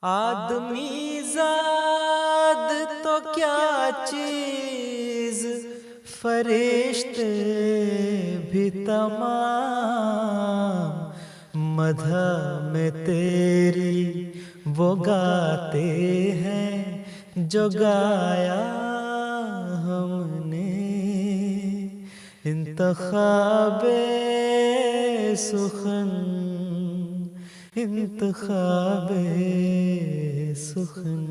آدمی زاد تو کیا چیز، فرشتے بھی تمام مدح میں تیری وہ گاتے ہیں جو گایا ہم نے۔ انتخاب سخن، انتخاب سخن۔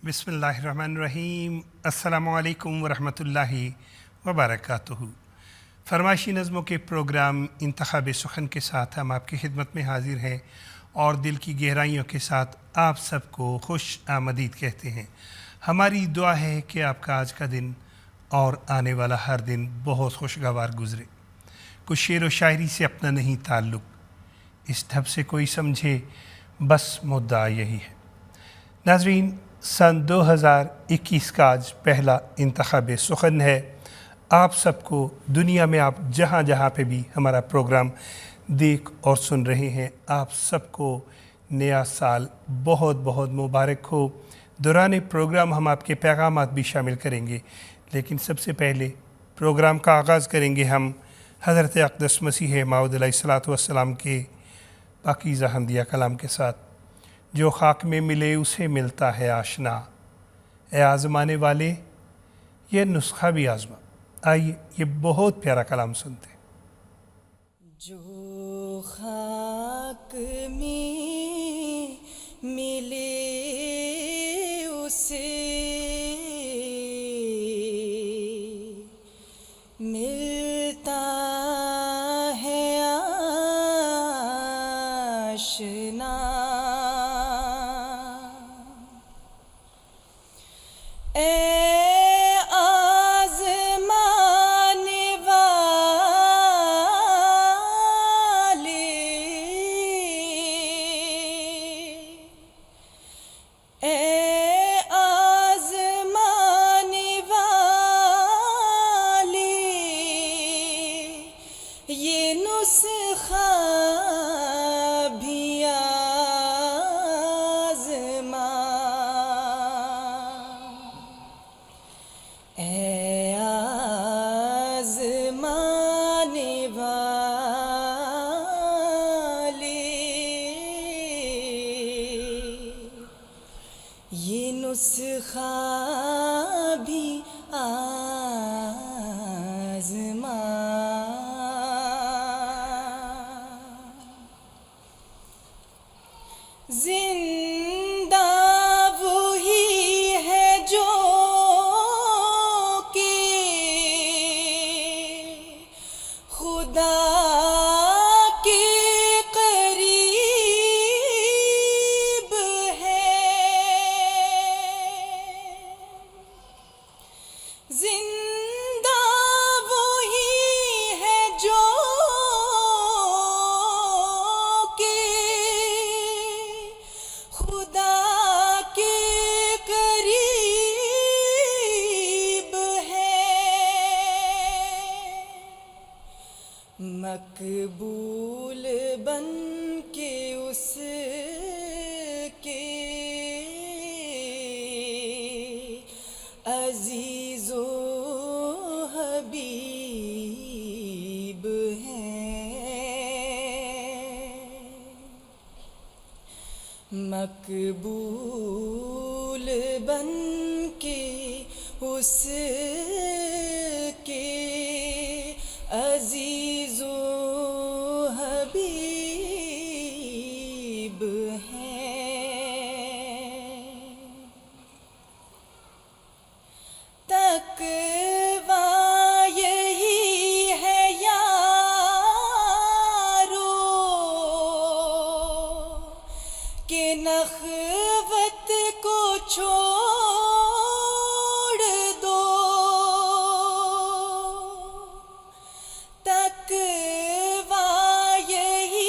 بسم اللہ الرحمن الرحیم۔ السلام علیکم ورحمۃ اللہ وبرکاتہ۔ فرمائشی نظموں کے پروگرام انتخاب سخن کے ساتھ ہم آپ کی خدمت میں حاضر ہیں اور دل کی گہرائیوں کے ساتھ آپ سب کو خوش آمدید کہتے ہیں۔ ہماری دعا ہے کہ آپ کا آج کا دن اور آنے والا ہر دن بہت خوشگوار گزرے۔ کچھ شعر و شاعری سے اپنا نہیں تعلق، اس ڈھب سے کوئی سمجھے بس مدعا یہی ہے۔ ناظرین، سن 2021 کا آج پہلا انتخاب سخن ہے۔ آپ سب کو دنیا میں آپ جہاں جہاں پہ بھی ہمارا پروگرام دیکھ اور سن رہے ہیں، آپ سب کو نیا سال بہت بہت مبارک ہو۔ دوران پروگرام ہم آپ کے پیغامات بھی شامل کریں گے، لیکن سب سے پہلے پروگرام کا آغاز کریں گے ہم حضرت اقدس مسیح موعود علیہ الصلوۃ والسلام کے پاکیزہ حمدیہ کلام کے ساتھ۔ جو خاک میں ملے اسے ملتا ہے آشنا، اے آزمانے والے یہ نسخہ بھی آزما۔ آئیے یہ بہت پیارا کلام سنتے ہیں۔ جو خاک میں ملے اسے ملتا ہے آشنا، یہ نسخہ بھی آزما۔ زندہ وہی ہے جو کہ خدا مقبول بن کے اس کے عزیز و حبیب ہیں، مقبول بن کے اس کے عزیز و حبیب ہیں۔ تقویٰ یہی ہے یارو کہ نخوت کو چھوڑ دو، تقویٰ یہی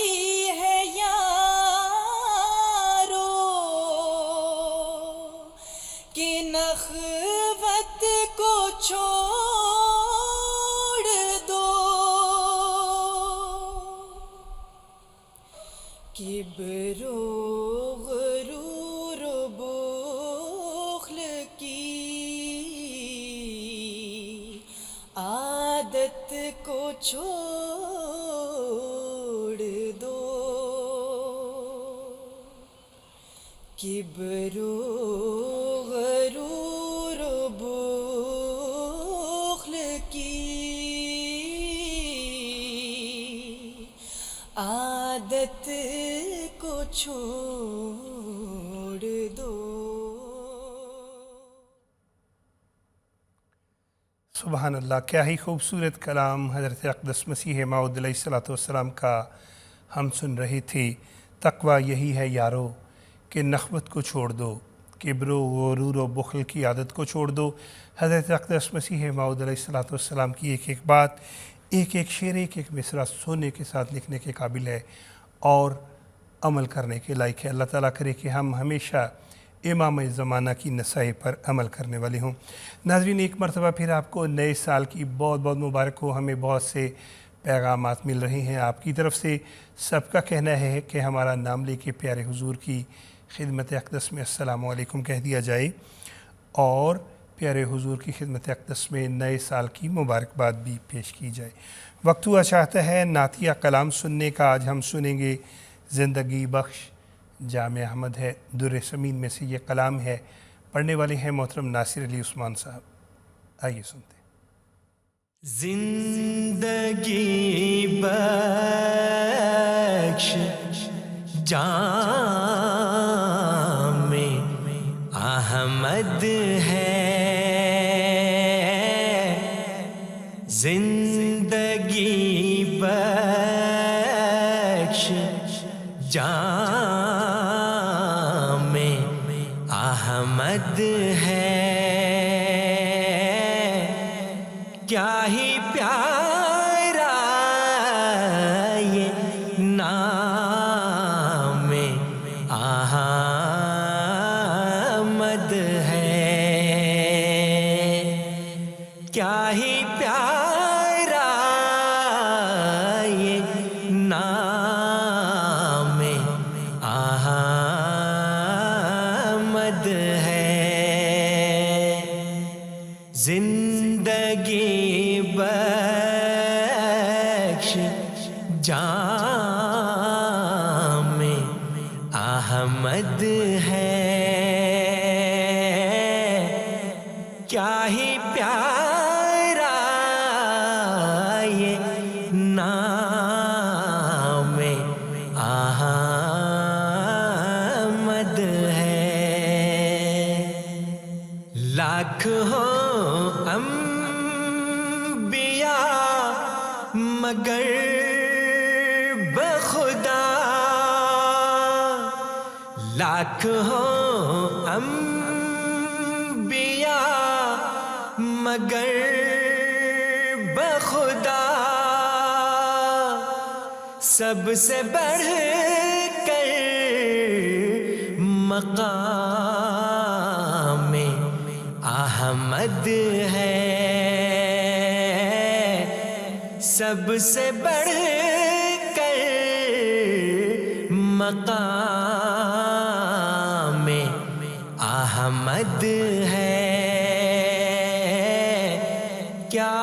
کبر و غرور و بخل کی عادت کو چھوڑ دو، کبر و غرور و بخل کی عادت کو چھوڑ دو۔ سبحان اللہ، کیا ہی خوبصورت کلام حضرت اقدس مسیح موعود علیہ الصلوۃ والسلام کا ہم سن رہے تھے۔ تقویٰ یہی ہے یارو کہ نخوت کو چھوڑ دو، کبر و غرور و بخل کی عادت کو چھوڑ دو۔ حضرت اقدس مسیح موعود علیہ الصلوۃ والسلام کی ایک ایک بات، ایک ایک شعر، ایک ایک مصرع سونے کے ساتھ لکھنے کے قابل ہے اور عمل کرنے کے لائق ہے۔ اللہ تعالیٰ کرے کہ ہم ہمیشہ امام زمانہ کی نصائح پر عمل کرنے والے ہوں۔ ناظرین، ایک مرتبہ پھر آپ کو نئے سال کی بہت بہت مبارک ہو۔ ہمیں بہت سے پیغامات مل رہے ہیں آپ کی طرف سے۔ سب کا کہنا ہے کہ ہمارا نام لے کے پیارے حضور کی خدمت اقدس میں السلام علیکم کہہ دیا جائے اور پیارے حضور کی خدمت اقدس میں نئے سال کی مبارکباد بھی پیش کی جائے۔ وقت ہوا چاہتا ہے نعتیہ کلام سننے کا۔ آج ہم سنیں گے زندگی بخش جامع احمد ہے، در ثمین میں سے یہ کلام ہے۔ پڑھنے والے ہیں محترم ناصر علی عثمان صاحب۔ آئیے سنتے ہیں۔ زندگی بخش جامع احمد ہے، زندگی بخش جامع احمد ہے، کیا ہی پیارا یہ نام احمد ہے، کیا ہی پیارا یہ نام احمد ہے، زندگی بخش جامع احمد ہے، کیا ہی پیارا یہ نام احمد ہے، لاکھ ہو انبیاء مگر بخدا، لاکھ ہو انبیاء مگر بخدا، سب سے بڑھ کر مقام احمد ہے، سب سے بڑھ کر مقام احمد ہے، کیا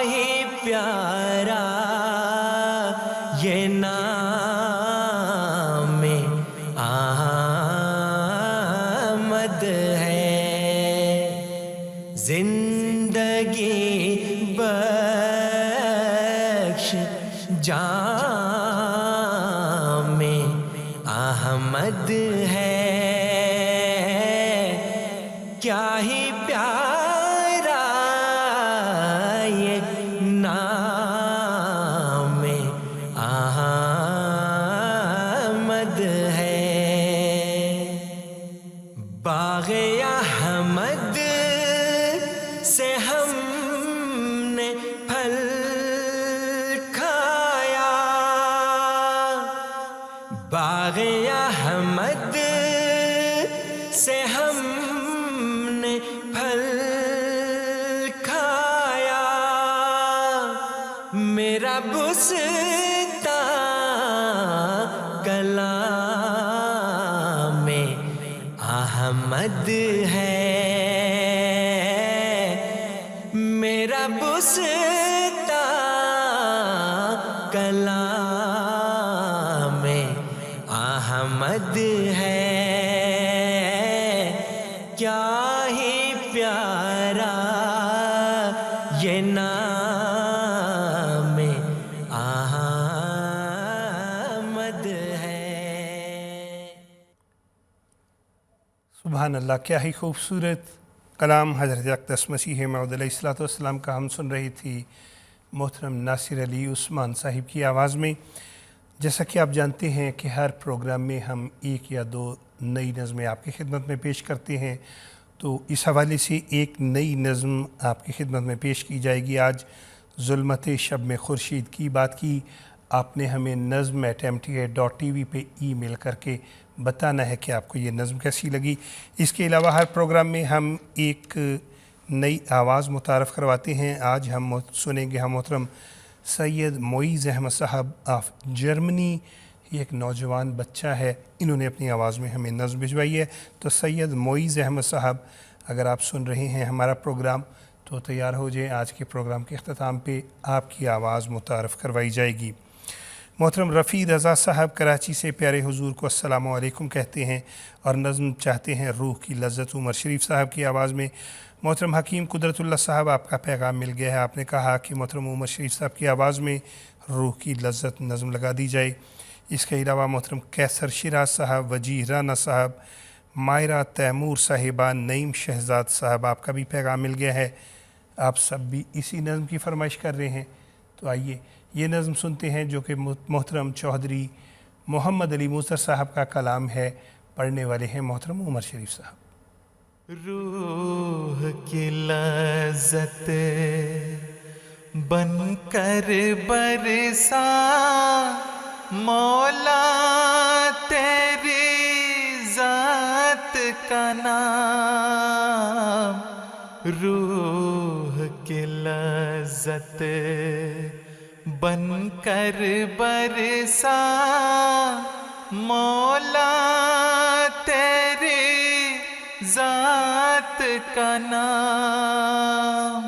ہی پیارا یہ نام احمد ہے، زندگی بخش جامع احمد ہے، کیا ہی پیارا یہ نام احمد ہے، باغ احمد سے ہم نے پھل کھایا، باغ احمد سے ہم نے پھل کھایا، میرا بستان کلام احمد ہے میرا بستا کلام احمد ہے کیا ہی پیارا یہ نام احمد ہے. سبحان اللہ، کیا ہی خوبصورت کلام حضرت اقدس مسیح موعود علیہ الصلوۃ والسلام کا ہم سن رہی تھی محترم ناصر علی عثمان صاحب کی آواز میں. جیسا کہ آپ جانتے ہیں کہ ہر پروگرام میں ہم ایک یا دو نئی نظمیں آپ کی خدمت میں پیش کرتے ہیں، تو اس حوالے سے ایک نئی نظم آپ کی خدمت میں پیش کی جائے گی. آج ظلمت شب میں خورشید کی بات کی. آپ نے ہمیں nazm@mta.tv پہ ای میل کر کے بتانا ہے کہ آپ کو یہ نظم کیسی لگی. اس کے علاوہ ہر پروگرام میں ہم ایک نئی آواز متعارف کرواتے ہیں. آج ہم سنیں گے محترم سید معیز احمد صاحب آف جرمنی. یہ ایک نوجوان بچہ ہے، انہوں نے اپنی آواز میں ہمیں نظم بھجوائی ہے. تو سید معیز احمد صاحب، اگر آپ سن رہے ہیں ہمارا پروگرام تو تیار ہو جائیں، آج کے پروگرام کے اختتام پہ آپ کی آواز متعارف کروائی جائے گی. محترم رفیع رضا صاحب کراچی سے پیارے حضور کو السلام علیکم کہتے ہیں اور نظم چاہتے ہیں روح کی لذت. عمر شریف صاحب کی آواز میں. محترم حکیم قدرت اللہ صاحب، آپ کا پیغام مل گیا ہے. آپ نے کہا کہ محترم عمر شریف صاحب کی آواز میں روح کی لذت نظم لگا دی جائے. اس کے علاوہ محترم کیسر شیراز صاحب، وجیح رانا صاحب، مائرہ تیمور صاحبہ، نعیم شہزاد صاحب، آپ کا بھی پیغام مل گیا ہے. آپ سب بھی اسی نظم کی فرمائش کر رہے ہیں. تو آئیے یہ نظم سنتے ہیں جو کہ محترم چودھری محمد علی موسر صاحب کا کلام ہے. پڑھنے والے ہیں محترم عمر شریف صاحب. روح کی لذت بن کر برسا مولا تیری ذات کا نام. روح کی لذت بن کر برسا مولا تیری ذات کا نام.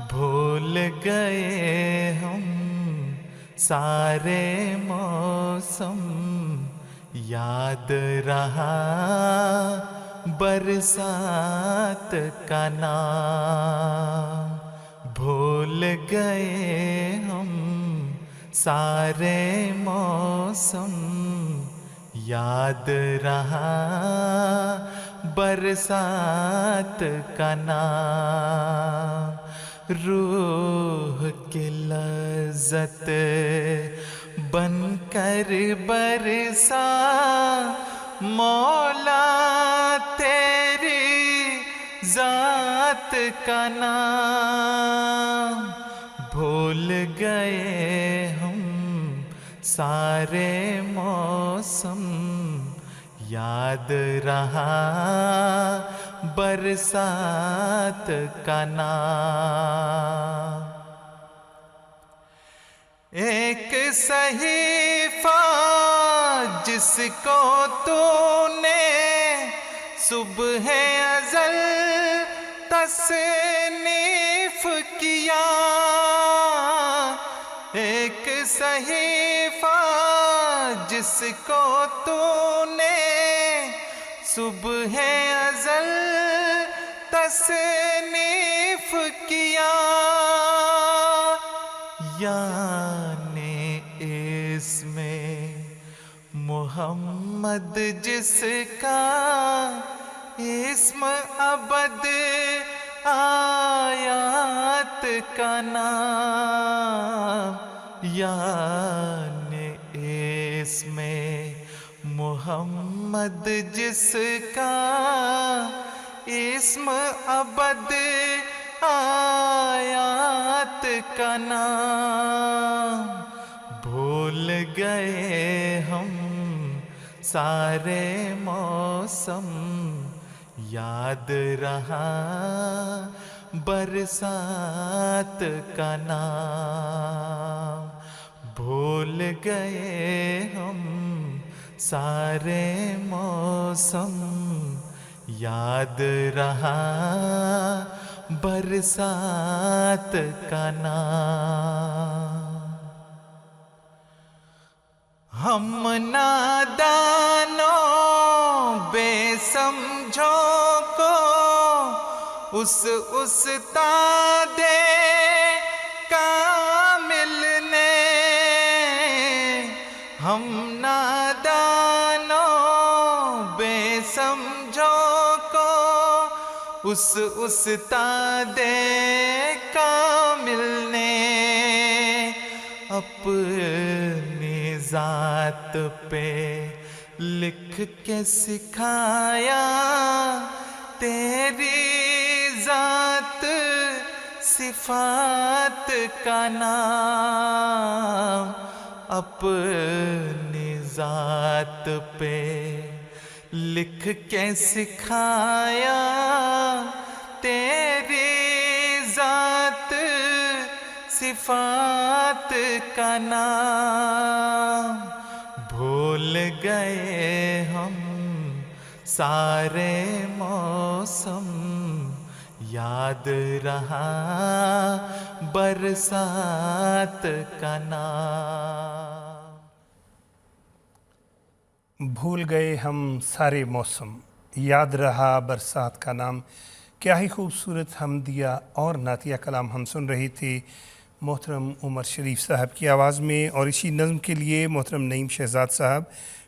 بھول گئے ہم سارے موسم، یاد رہا برسات کا نام. بھول گئے ہم سارے موسم، یاد رہا برسات کا نام. روح کی لذت بن کر برسا مولا تیری ذات کا نام. بھول گئے ہم سارے موسم، یاد رہا برسات کا نام. ایک صحیفہ جس کو تو نے صبح ازل تصنیف کیا. ایک صحیفہ جس کو تو نے صبح ازل تصنیف کیا. یعنی اس میں محمد جس کا اسم ابد آیات کا نام. یعنی اس میں محمد جس کا اسم ابد آیات کا نام. بھول گئے ہم سارے موسم، یاد رہا برسات کا نام. بھول گئے ہم سارے موسم، یاد رہا برسات کا نام. ہم نادانوں بے سمجھوں کو اس استاد کامل نے، ہم نادانوں بے سمجھوں کو اس استاد کامل نے اپنی ذات پہ لکھ کے سکھایا تیری ذات صفات کا نام. اپنی ذات پہ لکھ کے سکھایا تیری ذات صفات کا نام. بھول گئے ہم سارے موسم، یاد رہا برسات کا نام. بھول گئے ہم سارے موسم، یاد رہا برسات کا نام. کیا ہی خوبصورت حمدیہ اور نعتیہ کلام ہم سن رہے تھے محترم عمر شریف صاحب کی آواز میں. اور اسی نظم کے لیے محترم نعیم شہزاد صاحب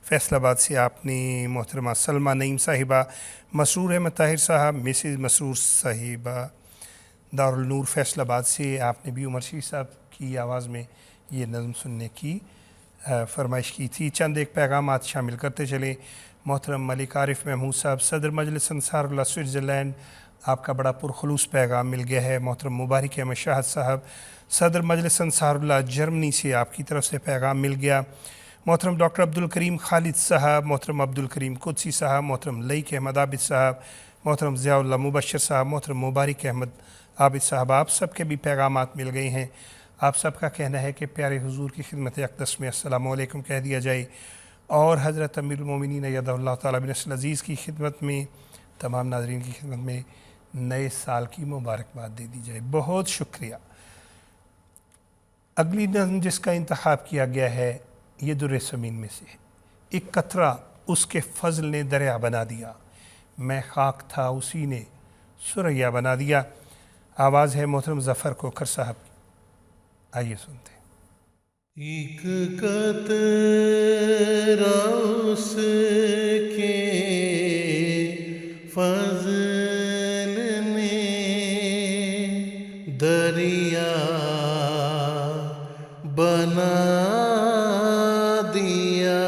فیصل آباد سے آپ نے، محترمہ سلمہ نعیم صاحبہ، مسرور احمد طاہر صاحب، مسز مسرور صاحبہ دارالنور فیصل آباد سے آپ نے بھی عمر شریف صاحب کی آواز میں یہ نظم سننے کی فرمائش کی تھی. چند ایک پیغامات شامل کرتے چلیں. محترم ملک عارف محمود صاحب، صدر مجلس انصار اللہ سوئٹزرلینڈ، آپ کا بڑا پرخلوص پیغام مل گیا ہے. محترم مبارک احمد شاہد صاحب، صدر مجلس انصار اللہ جرمنی سے آپ کی طرف سے پیغام مل گیا. محترم ڈاکٹر عبدالکریم خالد صاحب، محترم عبدالکریم قدسی صاحب، محترم لئیک احمد عابد صاحب، محترم ضیاء اللہ مبشر صاحب، محترم مبارک احمد عابد صاحب، آپ سب کے بھی پیغامات مل گئے ہیں. آپ سب کا کہنا ہے کہ پیارے حضور کی خدمت اقدس میں السلام علیکم کہہ دیا جائے، اور حضرت امیر المومنین ایدہ اللہ تعالیٰ بنصر العزیز کی خدمت میں، تمام ناظرین کی خدمت میں نئے سال کی مبارکباد دے دی جائے. بہت شکریہ. اگلی نظم جس کا انتخاب کیا گیا ہے یہ در سمین میں سے ہے. ایک قطرہ اس کے فضل نے دریا بنا دیا، میں خاک تھا اسی نے سریا بنا دیا. آواز ہے محترم ظفر کوکر صاحب کی. آئیے سنتے ہیں. ایک قطرہ اس کے فضل نے دریا بنا دیا،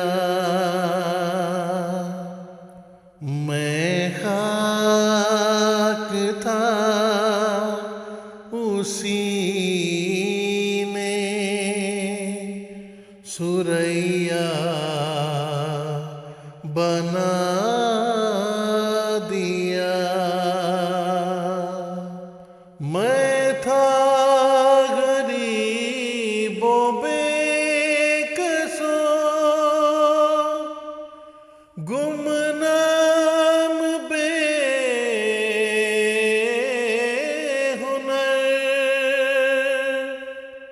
میں خاک تھا اسی سریا بنا دیا. میں تھا غریب و بے کسو، گمنام بے ہنر،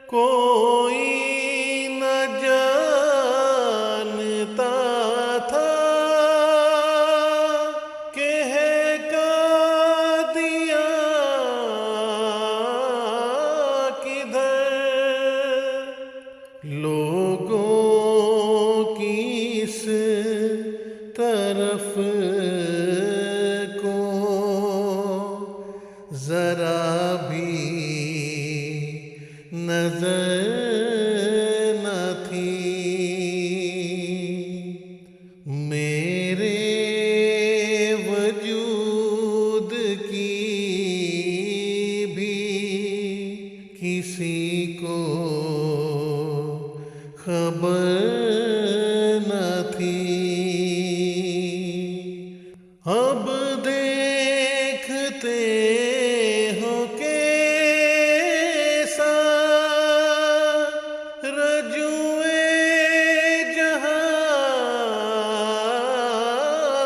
کوئی لوگوں کی اس طرف کو ذرا بھی نظر نہ تھی. میرے وجود کی بھی کسی کو خبر نہ تھی. اب دیکھتے ہو کیسا رجوع جہاں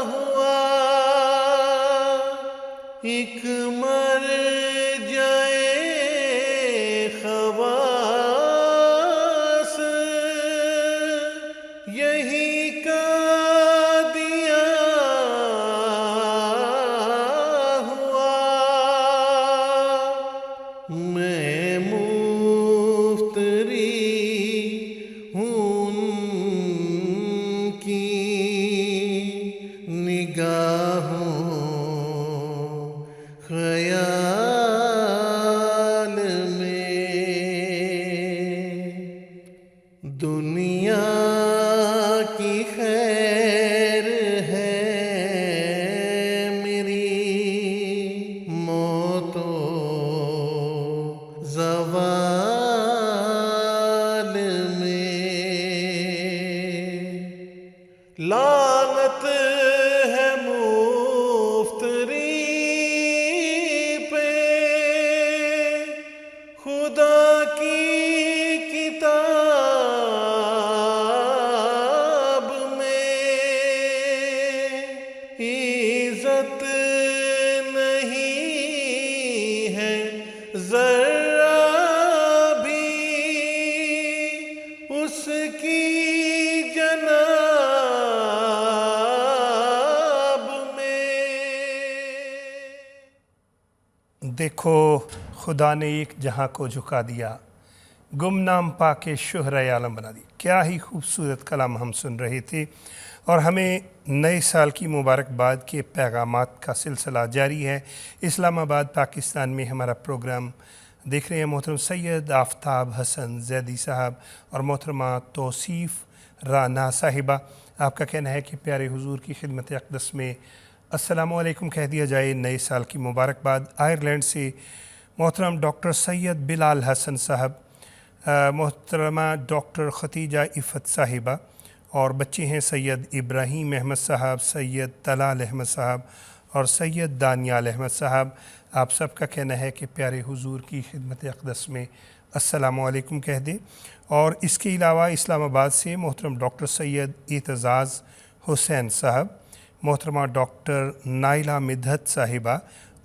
ہوا، دنیا کی خیر ہے میری موت و زوال میں لعنت ہے مفتری پہ خدا کی کتاب میں عزت نہیں ہے ذرہ بھی اس کی جناب میں. دیکھو خدا نے ایک جہاں کو جھکا دیا، گمنام پا کے شہرۂ عالم بنا دی. کیا ہی خوبصورت کلام ہم سن رہے تھے، اور ہمیں نئے سال کی مبارکباد کے پیغامات کا سلسلہ جاری ہے. اسلام آباد پاکستان میں ہمارا پروگرام دیکھ رہے ہیں محترم سید آفتاب حسن زیدی صاحب اور محترمہ توصیف رانا صاحبہ. آپ کا کہنا ہے کہ پیارے حضور کی خدمت اقدس میں السلام علیکم کہہ دیا جائے، نئے سال کی مبارکباد. آئرلینڈ سے محترم ڈاکٹر سید بلال حسن صاحب، محترمہ ڈاکٹر ختیجہ عفت صاحبہ، اور بچے ہیں سید ابراہیم احمد صاحب، سید طلال احمد صاحب اور سید دانیال احمد صاحب. آپ سب کا کہنا ہے کہ پیارے حضور کی خدمت اقدس میں السلام علیکم کہہ دیں. اور اس کے علاوہ اسلام آباد سے محترم ڈاکٹر سید اعتزاز حسین صاحب، محترمہ ڈاکٹر نائلہ مدحت صاحبہ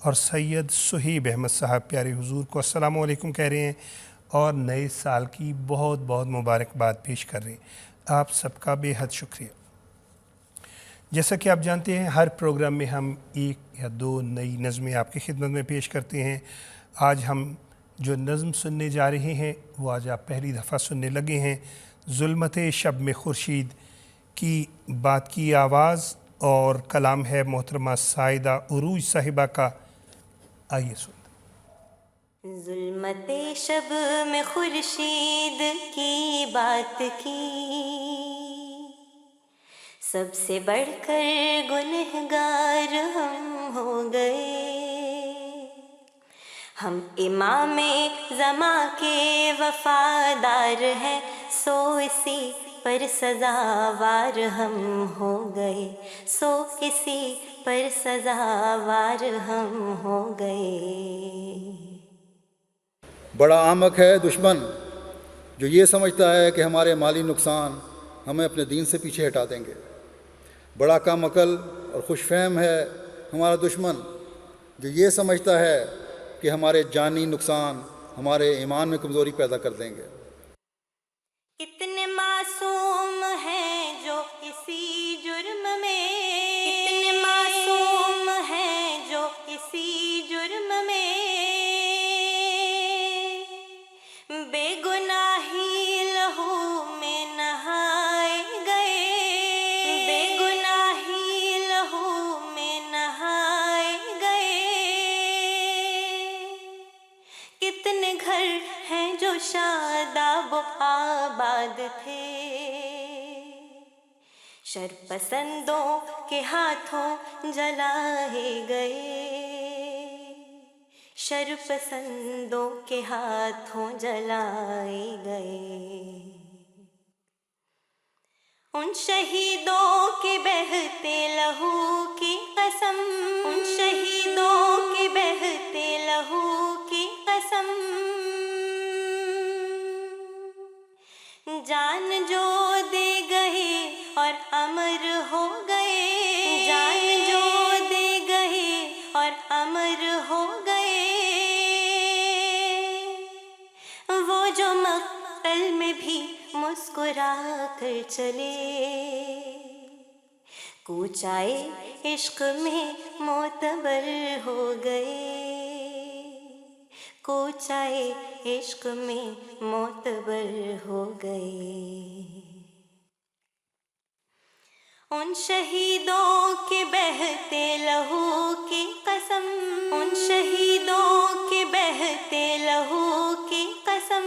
اور سید صہیب احمد صاحب پیارے حضور کو السلام علیکم کہہ رہے ہیں اور نئے سال کی بہت بہت مبارکباد پیش کر رہے ہیں. آپ سب کا بے حد شکریہ. جیسا کہ آپ جانتے ہیں ہر پروگرام میں ہم ایک یا دو نئی نظمیں آپ کی خدمت میں پیش کرتے ہیں. آج ہم جو نظم سننے جا رہے ہیں وہ آج آپ پہلی دفعہ سننے لگے ہیں. ظلمت شب میں خورشید کی بات کی آواز اور کلام ہے محترمہ سائدہ عروج صاحبہ کا. آئیے سنتے. ظلمت شب میں خورشید کی بات کی، سب سے بڑھ کر گنہگار ہم ہو گئے. ہم امام زماں کے وفادار ہیں، سو اسی پر سزاوار ہم ہو گئے، سو کسی پر سزاوار ہم ہو گئے. بڑا احمق ہے دشمن جو یہ سمجھتا ہے کہ ہمارے مالی نقصان ہمیں اپنے دین سے پیچھے ہٹا دیں گے. بڑا کم عقل اور خوش فہم ہے ہمارا دشمن جو یہ سمجھتا ہے کہ ہمارے جانی نقصان ہمارے ایمان میں کمزوری پیدا کر دیں گے. کتنے معصوم ہیں جو اسی جرم میں، کتنے معصوم ہیں جو اسی جرم میں بے گناہی لہو میں نہائے گئے، بے گناہی لہو میں نہائے گئے. کتنے گھر ہیں جو شاداب و آباد تھے، شر پسندوں کے ہاتھوں جلائے گئے، شر پسندوں کے ہاتھوں جلائے گئے. ان شہیدوں کے بہتے لہو کی قسم، ان شہیدوں کے بہتے لہو کی قسم، جان جو دے گئے اور امر ہو گئے، جان جو دے گئے اور امر ہو گئے. وہ جو مقتل میں بھی مسکرا کر چلے، کوچائے عشق میں معتبر ہو گئے، کوچائے عشق میں معتبر ہو گئے. ان شہیدوں کے بہتے لہو کی قسم، ان شہیدوں کے بہتے لہو کی قسم،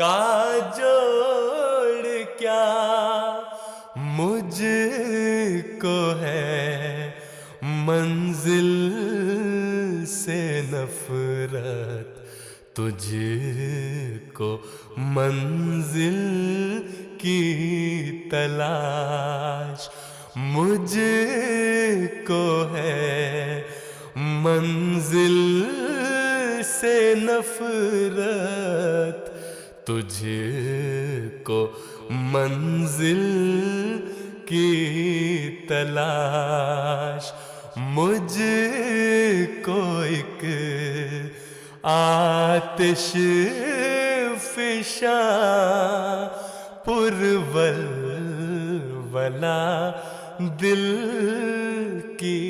کا جوڑ کیا مجھ کو ہے منزل سے نفرت تجھ کو منزل کی تلاش مجھ کو ہے منزل سے نفرت تجھ کو منزل کی تلاش مجھ کو ایک آتش فشاں پرولولا دل کی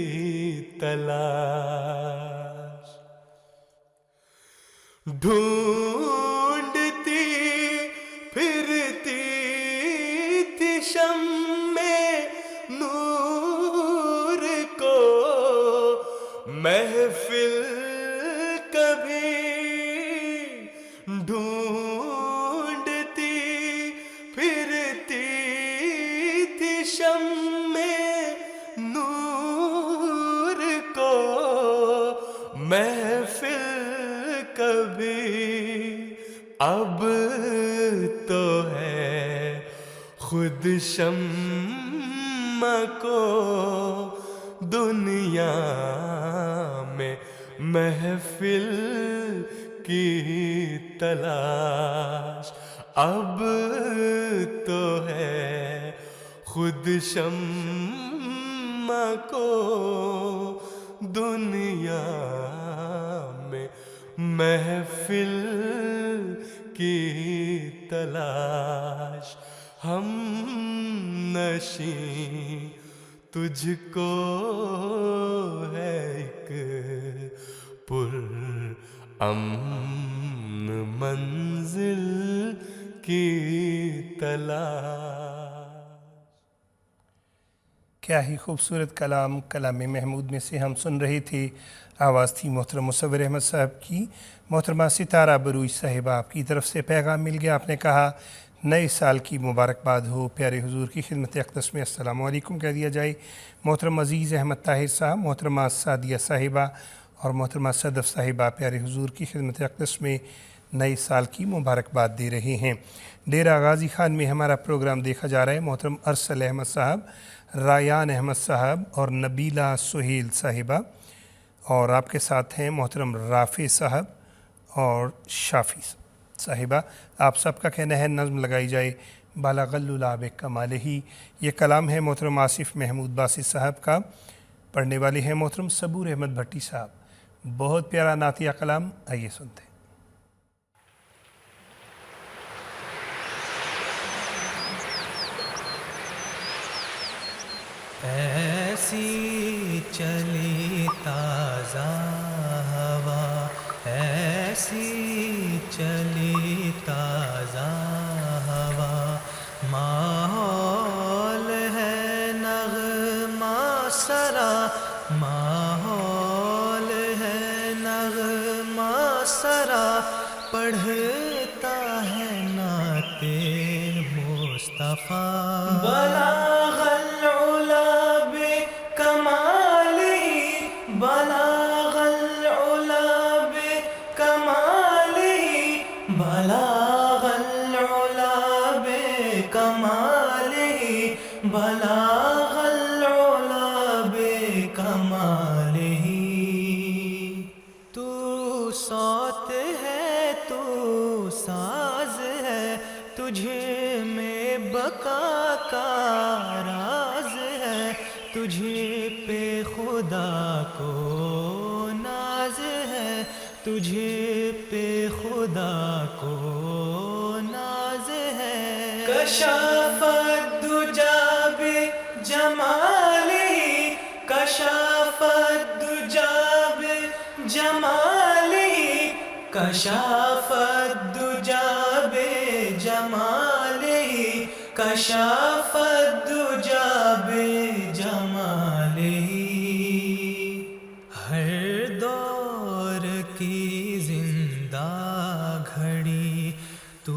تلاش ڈھونڈتی پھرتی تھی شمع نور کو محفل کبھی ڈھونڈتی پھرتی تھی شمع نور کو محفل کبھی اب تو ہے خود شمع کو دنیا میں محفل کی تلاش اب تو ہے خود شمع کو دنیا میں محفل کی تلاش ہم نشیں تجھ کو ہے ایک پر امن منزل کی تلاش. کیا ہی خوبصورت کلام محمود میں سے ہم سن رہے تھے. آواز تھی محترم مصور احمد صاحب کی. محترمہ ستارہ بروئی صاحبہ آپ کی طرف سے پیغام مل گیا. آپ نے کہا نئے سال کی مبارکباد ہو. پیارے حضور کی خدمت اقدس میں السلام علیکم کہہ دیا جائے. محترم عزیز احمد طاہر صاحب, محترمہ سعدیہ صاحبہ اور محترمہ صدف صاحبہ پیارے حضور کی خدمت اقدس میں نئے سال کی مبارکباد دے رہے ہیں. ڈیرہ غازی خان میں ہمارا پروگرام دیکھا جا رہا ہے. محترم ارسل احمد صاحب, رایان احمد صاحب اور نبیلہ سہیل صاحبہ, اور آپ کے ساتھ ہیں محترم رافع صاحب اور شافی صاحبہ. آپ سب کا کہنا ہے نظم لگائی جائے بالغ اللعب کمالہ. یہ کلام ہے محترم آصف محمود باسط صاحب کا. پڑھنے والے ہیں محترم صبور احمد بھٹی صاحب. بہت پیارا نعتیہ کلام, آئیے سنتے ہیں. ایسی چلی تازہ ہوا, ایسی چلی تازہ ہوا, ماحول ہے نغمہ سرا, ماحول ہے نغمہ سرا, پڑھتا ہے نعت مصطفیٰ. بلاغ العلا بکمالہ, بلاغ العلا بکمالہ, بلاغ العلا بکمالہ, بلاغ العلا بکمالہ. تو صوت ہے تو ساز ہے, تجھے میں بقا کا راز ہے, تجھے پہ خدا کو ناز ہے, تجھے پہ خدا کو ناز ہے. کشف الدجا بجمالہ, کشف الدجا بجمالہ, کشف الدجا بجمالہ, کشف الدجا بجمالہ. ہر دور کی زندہ گھڑی تو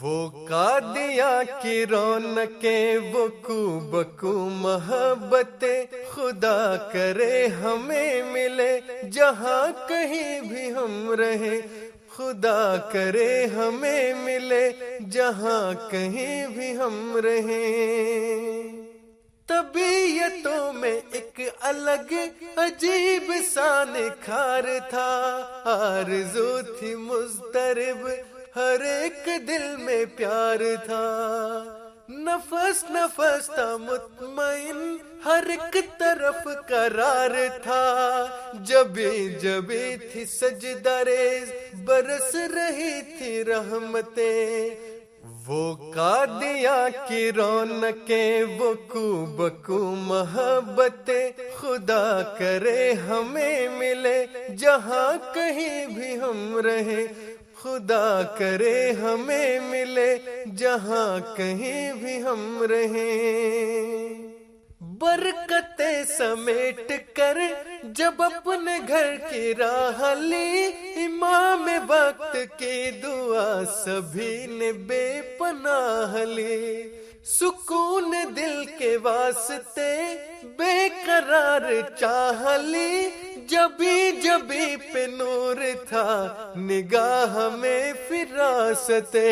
وہ قادیا کی رونقیں، وہ کو بکو محبتیں، خدا کرے ہمیں ملے جہاں کہیں بھی ہم رہیں، خدا کرے ہمیں ملے جہاں کہیں بھی ہم رہیں۔ طبیعتوں میں ایک الگ عجیب سا نکھار تھا، آرزو تھی مضطرب، ہر ایک دل میں پیار تھا، نفس نفس تھا مطمئن، ہر ایک طرف قرار تھا، جبیں جبیں تھی سجدہ ریز، برس رہی تھی رحمتیں، وہ قادیا کی رونقیں، وہ کو بکو محبتیں، خدا کرے ہمیں ملے جہاں کہیں بھی ہم رہیں، خدا کرے ہمیں ملے جہاں کہیں بھی ہم رہیں۔ برکتیں سمیٹ کر جب اپنے گھر کی راہ لی، امام وقت کی دعا سبھی نے بے پناہ لی، سکون دل کے واسطے بے قرار چاہ لی، جبھی جبھی پہ نور تھا نگاہ میں فراستے،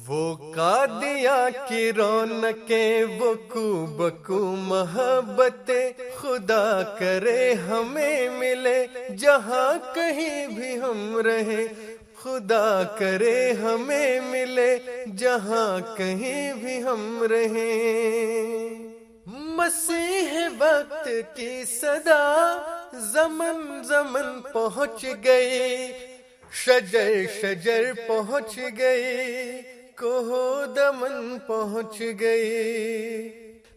وہ قادیا کی رونقیں، وہ کو بکو محبتیں، خدا کرے ہمیں ملے جہاں کہیں بھی ہم رہیں، خدا کرے ہمیں ملے جہاں کہیں بھی ہم رہیں۔ مسیح وقت کی صدا زمن زمن پہنچ گئی، شجر شجر پہنچ گئی، کوہ دمن پہنچ گئی،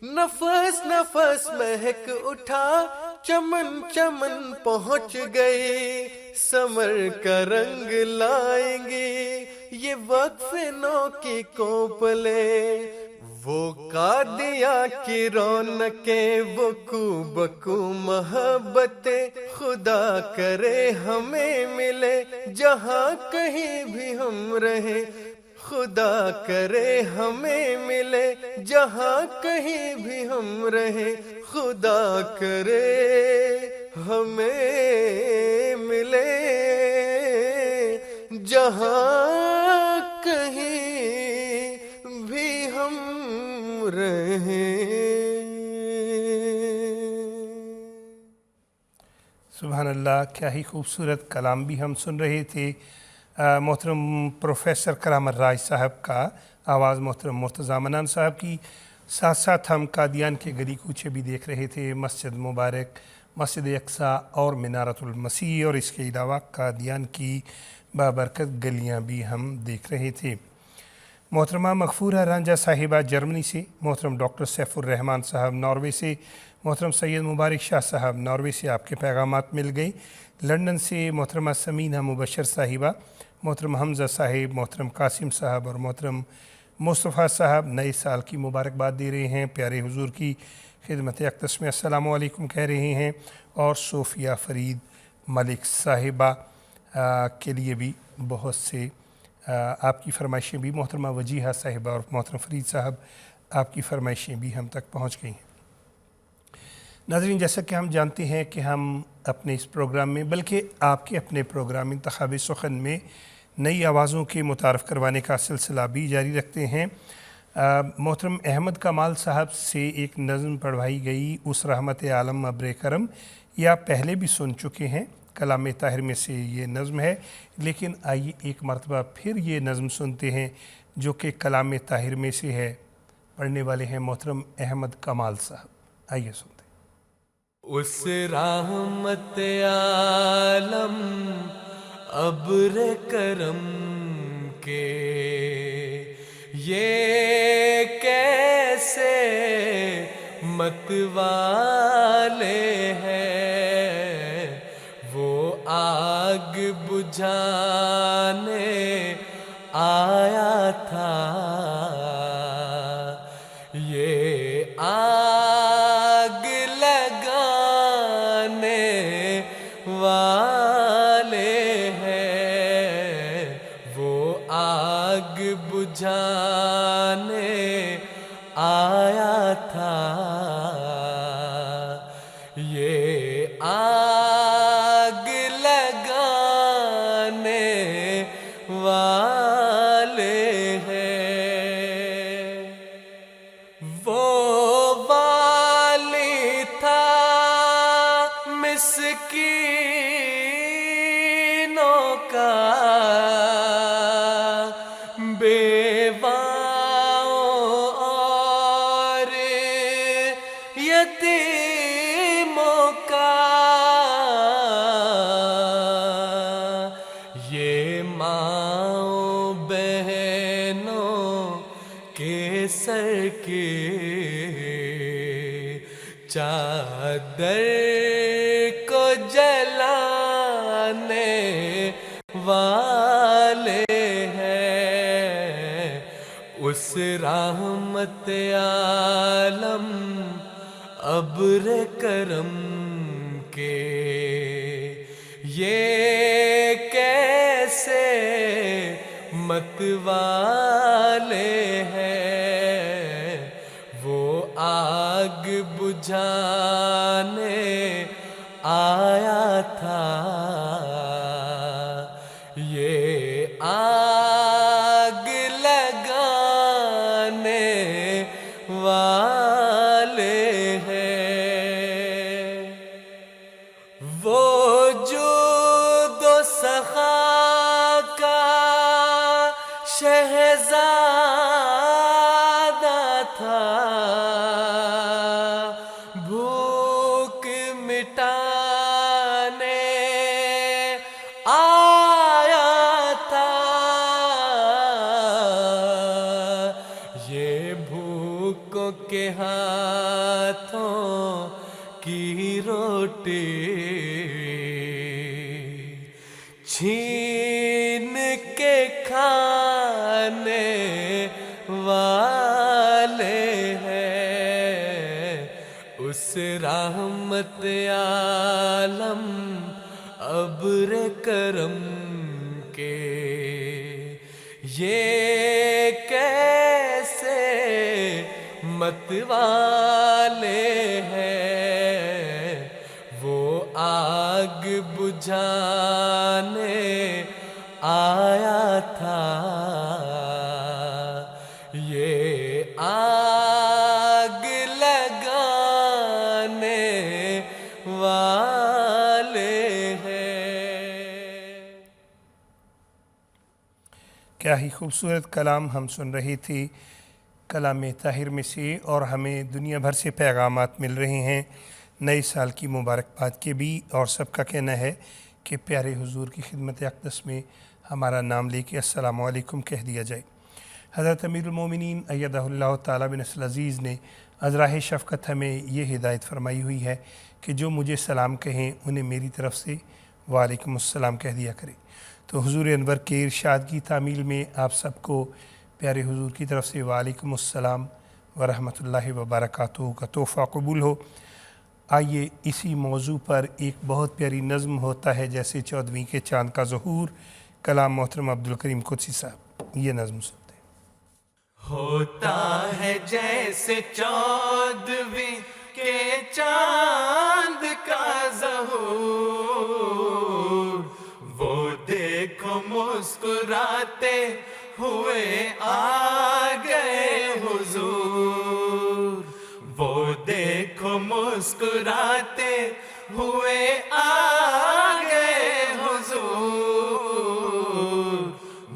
نفس نفس مہک اٹھا، چمن چمن پہنچ گئی، سمر کا رنگ لائیں گی یہ وقف نو کی کوپلیں، وہ قادیا کی رونقیں، وہ کو بکو محبتیں، خدا کرے ہمیں ملے جہاں کہیں بھی ہم رہیں، خدا کرے ہمیں ملے جہاں کہیں بھی ہم رہیں، خدا کرے ہمیں ملے جہاں کہیں بھی ہم رہیں۔ سبحان اللہ، کیا ہی خوبصورت کلام بھی ہم سن رہے تھے محترم پروفیسر کرام الراج صاحب کا، آواز محترم مرتضیٰ منان صاحب کی، ساتھ ساتھ ہم قادیان کے گلی کوچے بھی دیکھ رہے تھے، مسجد مبارک، مسجد اقصیٰ اور منارۃ المسیح، اور اس کے علاوہ قادیان کی بابرکت گلیاں بھی ہم دیکھ رہے تھے۔ محترمہ مغفورہ رانجھا صاحبہ جرمنی سے، محترم ڈاکٹر سیف الرحمان صاحب ناروے سے، محترم سید مبارک شاہ صاحب ناروے سے آپ کے پیغامات مل گئے، لندن سے محترمہ سمینہ مبشر صاحبہ، محترم حمزہ صاحب، محترم قاسم صاحب اور محترم مصطفیٰ صاحب نئے سال کی مبارکباد دے رہے ہیں، پیارے حضور کی خدمت اقدس میں السلام علیکم کہہ رہے ہیں، اور صوفیہ فرید ملک صاحبہ کے لیے بھی بہت سے آپ کی فرمائشیں بھی، محترمہ وجیہہ صاحبہ اور محترم فرید صاحب آپ کی فرمائشیں بھی ہم تک پہنچ گئی ہیں۔ ناظرین، جیسا کہ ہم جانتے ہیں کہ ہم اپنے اس پروگرام میں، بلکہ آپ کے اپنے پروگرام انتخاب سخن میں نئی آوازوں کے متعارف کروانے کا سلسلہ بھی جاری رکھتے ہیں۔ محترم احمد کمال صاحب سے ایک نظم پڑھوائی گئی، اس رحمت عالم ابر کرم، یہ آپ پہلے بھی سن چکے ہیں، کلام طاہر میں سے یہ نظم ہے، لیکن آئیے ایک مرتبہ پھر یہ نظم سنتے ہیں جو کہ کلام طاہر میں سے ہے۔ پڑھنے والے ہیں محترم احمد کمال صاحب، آئیے سنتے ہیں۔ اس رحمت عالم ابر کرم کے یہ کیسے متوالے ہیں، وہ آگ بجھانے آیا تھا، یہ آگ لگانے والے ہیں، وہ آگ بجھانے آیا تھا، یہ آگ لگانے والے ہیں۔ وہ والی تھا مسکینوں کا، بیواؤں اور یتیموں کا، یہ ماؤں بہنوں کے سر کے چادر کو جلانے والے ہیں۔ اس رحمت عالم ابر کرم کے یہ کیسے متوالے ہیں، وہ آگ بجھانے آیا تھا، یہ آگ لگانے والے ہیں۔ وہ جود و سخا کا شہزادہ تھا، بھوک مٹانے آیا تھا، یہ بھوکوں کے ہاتھوں کی روٹی چھین کے کھانے والے ہیں۔ اس رحمت عالم ابر کرم کے یہ کیسے متوالے ہیں، وہ آگ بجھانے آیا تھا، یہ آگ لگانے والے ہیں۔ کیا ہی خوبصورت کلام ہم سن رہی تھی کلام طاہر میں سے، اور ہمیں دنیا بھر سے پیغامات مل رہے ہیں نئے سال کی مبارکباد کے بھی، اور سب کا کہنا ہے کہ پیارے حضور کی خدمت اقدس میں ہمارا نام لے کے السلام علیکم کہہ دیا جائے۔ حضرت امیر المومنین ایدہ اللہ تعالیٰ بنصر العزیز نے ازراہ شفقت ہمیں یہ ہدایت فرمائی ہوئی ہے کہ جو مجھے سلام کہیں انہیں میری طرف سے وعلیکم السلام کہہ دیا کرے۔ تو حضور انور کے ارشاد کی تعمیل میں آپ سب کو پیارے حضور کی طرف سے وعلیکم السلام ورحمۃ اللہ وبرکاتہ کا تحفہ قبول ہو۔ آئیے اسی موضوع پر ایک بہت پیاری نظم ہوتا ہے جیسے 14ویں کے چاند کا ظہور، کلام محترم عبدالکریم قدسی صاحب، یہ نظم سنتے ہیں۔ ہوتا ہے جیسے 14ویں کے چاند کا ظہور، وہ دیکھو مسکراتے ہوئے آ گئے حضور، وہ دیکھو مسکراتے ہوئے آ گئے حضور،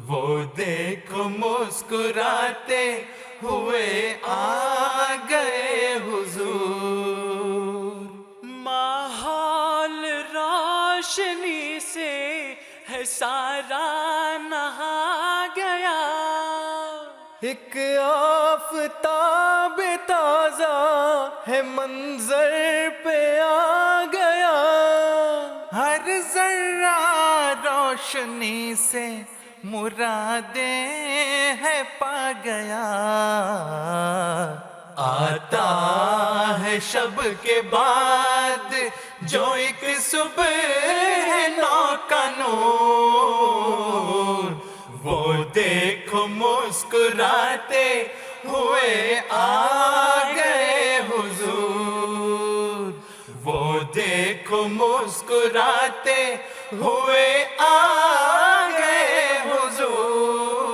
وہ دیکھو مسکراتے ہوئے آ گئے حضور۔ ماحول روشنی سے ہے سارا نہا گیا، ایک آفتاب تازہ ہے منظر پہ آ گیا، ہر ذرہ روشنی سے مرادیں ہے پا گیا، آتا ہے شب کے بعد جو ایک صبح نو کا نور، وہ دیکھو مسکراتے ہوئے آ گئے حضور. وہ دیکھو مسکراتے ہوئے آ گئے حضور.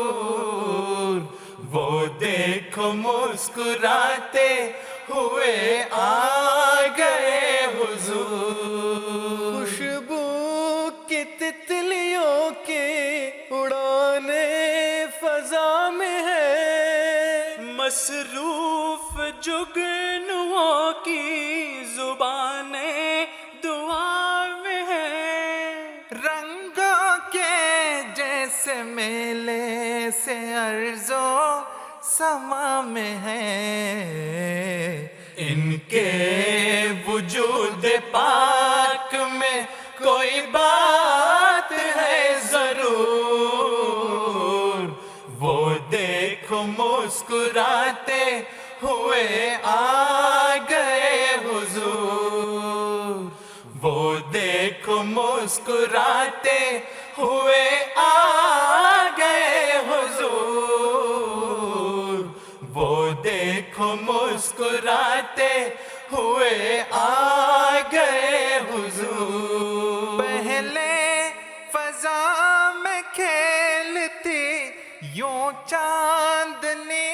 وہ دیکھو مسکراتے ہوئے آ گئے حضور. خوشبو کی تتلیوں کے اڑانے فضا میں ہے، مصروف جگنوں کی زبانیں دعا میں ہیں. رنگوں کے جیسے میلے سے ارض و سما میں ہے، ان کے وجود پاک میں کوئی بات ہے ضرور. وہ دیکھو مسکراتے ہوئے آ گئے حضور. وہ دیکھو مسکراتے ہوئے آ گئے حضور. وہ دیکھو مسکراتے ہوئے آ گئے حضور. پہلے فضا میں کھیلتی یوں چاندنی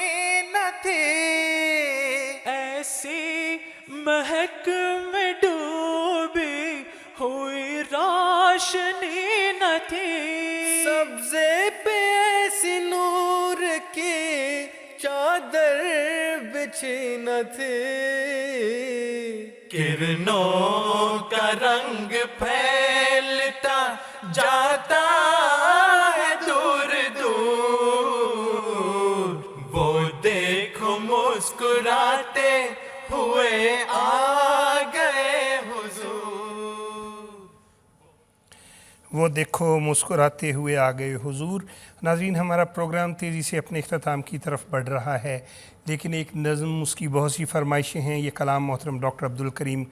نہ تھی، ایسی مہک میں ڈوبی ہوئی روشنی نہ تھی. سبزے پہ ایسی نور کی چادر بچھی نہ تھی. کرنوں کا رنگ پھیلتا جاتا ہے دور دور. وہ دیکھو مسکراتے ہوئے آ گئے حضور. وہ دیکھو مسکراتے ہوئے آ گئے حضور. ناظرین، ہمارا پروگرام تیزی سے اپنے اختتام کی طرف بڑھ رہا ہے، لیکن ایک نظم، اس کی بہت سی فرمائشیں ہیں. یہ کلام محترم ڈاکٹر عبدالکریم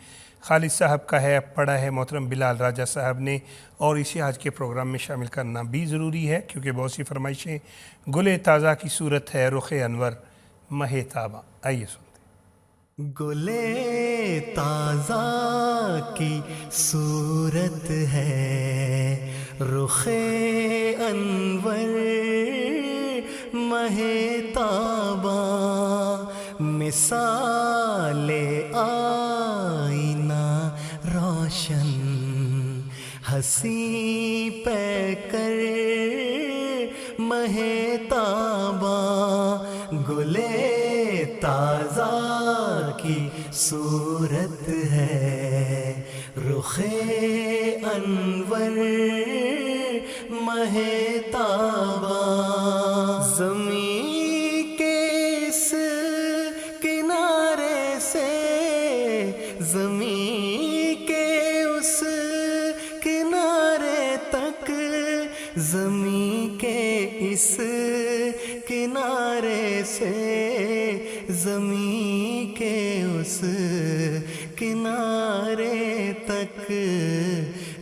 خالد صاحب کا ہے، پڑھا ہے محترم بلال راجہ صاحب نے، اور اسے آج کے پروگرام میں شامل کرنا بھی ضروری ہے کیونکہ بہت سی فرمائشیں. گل تازہ کی صورت ہے رخ انور مہ تابہ. آئیے سنتے. گل تازہ کی صورت ہے رخ انور مہ تابہ، مثال آئینہ روشن ہنسی پہ کر مہ تابہ. گل تازہ کی صورت ہے رخ انور مہ تابہ. زمین کے اس کنارے سے زمین کے اس کنارے تک، زمین کے اس کنارے سے زمین کے اس کنارے تک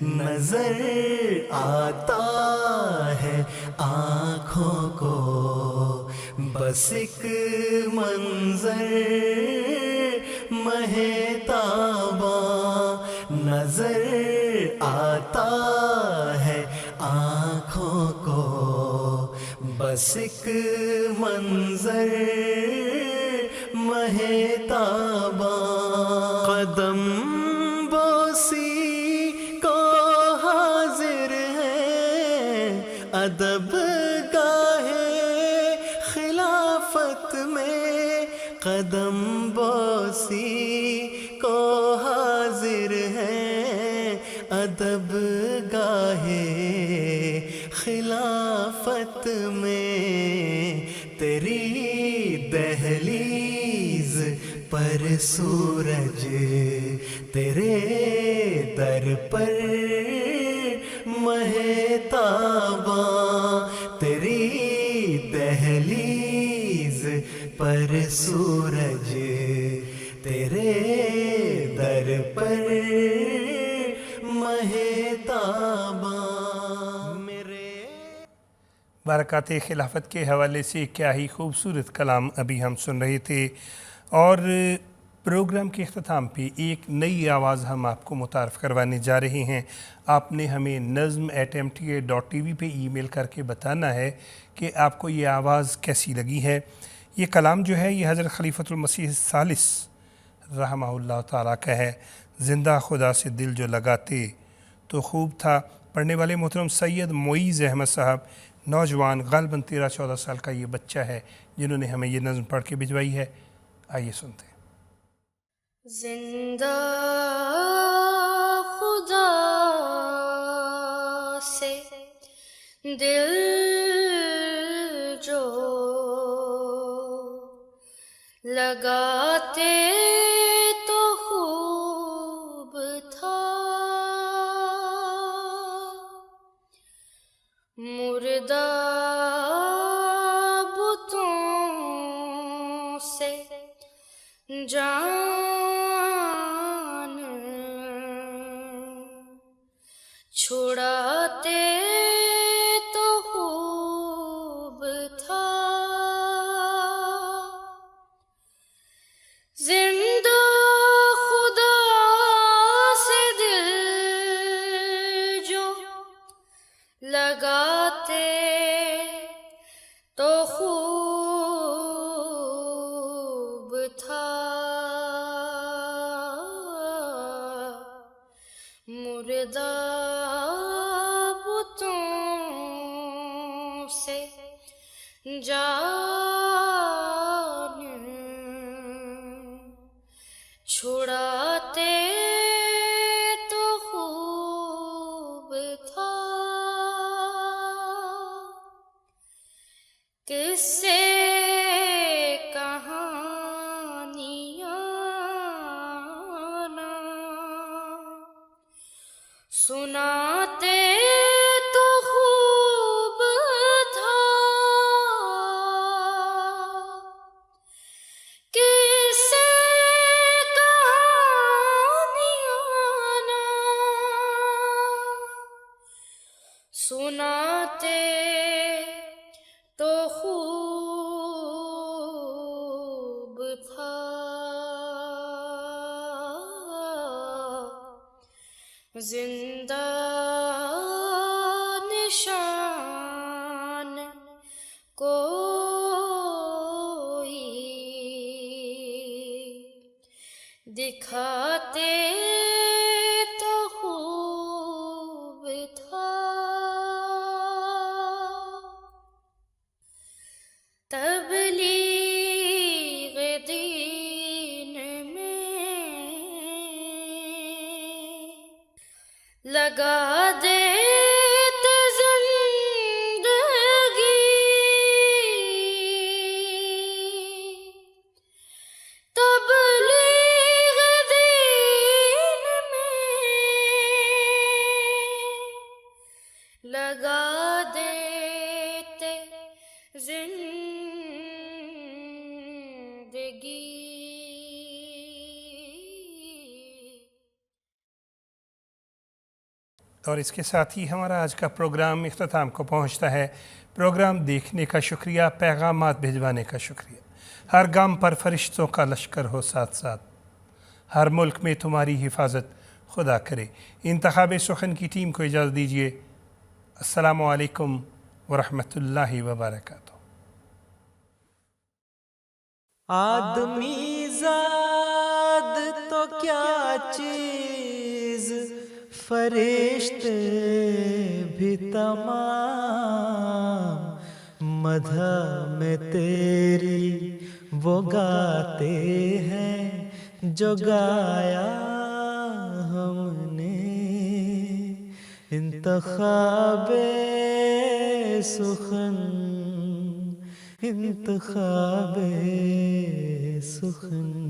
نظر آتا ہے آنکھوں کو بس ایک منظر مہ تابہ. نظر آتا ہے آنکھوں کو بس ایک منظر مہ تابہ. قدم بوسی کو حاضر ہے ادب گاہے خلافت میں. قدم بوسی کو حاضر ہے ادب گاہے خلافت میں. تیری دہلیز پر سورج تیرے در پر مہ تابہ. تیری دہلیز پر سورج تیرے در پر مہ تابہ. برکات خلافت کے حوالے سے کیا ہی خوبصورت کلام ابھی ہم سن رہے تھے، اور پروگرام کے اختتام پہ ایک نئی آواز ہم آپ کو متعارف کروانے جا رہے ہیں۔ آپ نے ہمیں nazm@mta.tv پہ ای میل کر کے بتانا ہے کہ آپ کو یہ آواز کیسی لگی ہے۔ یہ کلام جو ہے یہ حضرت خلیفۃ المسیح الثالث رحمہ اللہ تعالیٰ کا ہے۔ زندہ خدا سے دل جو لگاتے تو خوب تھا۔ پڑھنے والے محترم سید معیز احمد صاحب، نوجوان، غالباً 13-14 سال کا یہ بچہ ہے جنہوں نے ہمیں یہ نظم پڑھ کے بھجوائی ہے۔ آئیے سنتے ہیں۔ زندہ خدا سے دل جو لگاتے تو خوب تھا، مردہ بتوں سے جان چھڑاتے تو خوب تھا، زندہ خدا سے دل جو لگاتے تو خوب تھا، مردہ بتوں سے جان چھڑاتے تو خوب تھا، کس سے کہانیاں نہ سناتے تو خوب تھا، کس سے کہانیاں نہ سناتے تو خوب تھا، زندہ نشان کوئی دکھاتے تو خوب تھا، تبلیغ دین میں لگا دیتے زندگی، تبلیغ دین میں لگا دیتے زندگی۔ اور اس کے ساتھ ہی ہمارا آج کا پروگرام اختتام کو پہنچتا ہے۔ پروگرام دیکھنے کا شکریہ، پیغامات بھجوانے کا شکریہ۔ ہر گام پر فرشتوں کا لشکر ہو ساتھ ساتھ، ہر ملک میں تمہاری حفاظت خدا کرے۔ انتخاب سخن کی ٹیم کو اجازت دیجیے۔ السلام علیکم ورحمۃ اللہ وبرکاتہ۔ آدمی زاد تو کیا چیز، فرشتے بھی تمام، مدح میں تیری وہ گاتے ہیں جو گایا ہم نے، انتخاب سخن، انتخاب سخن۔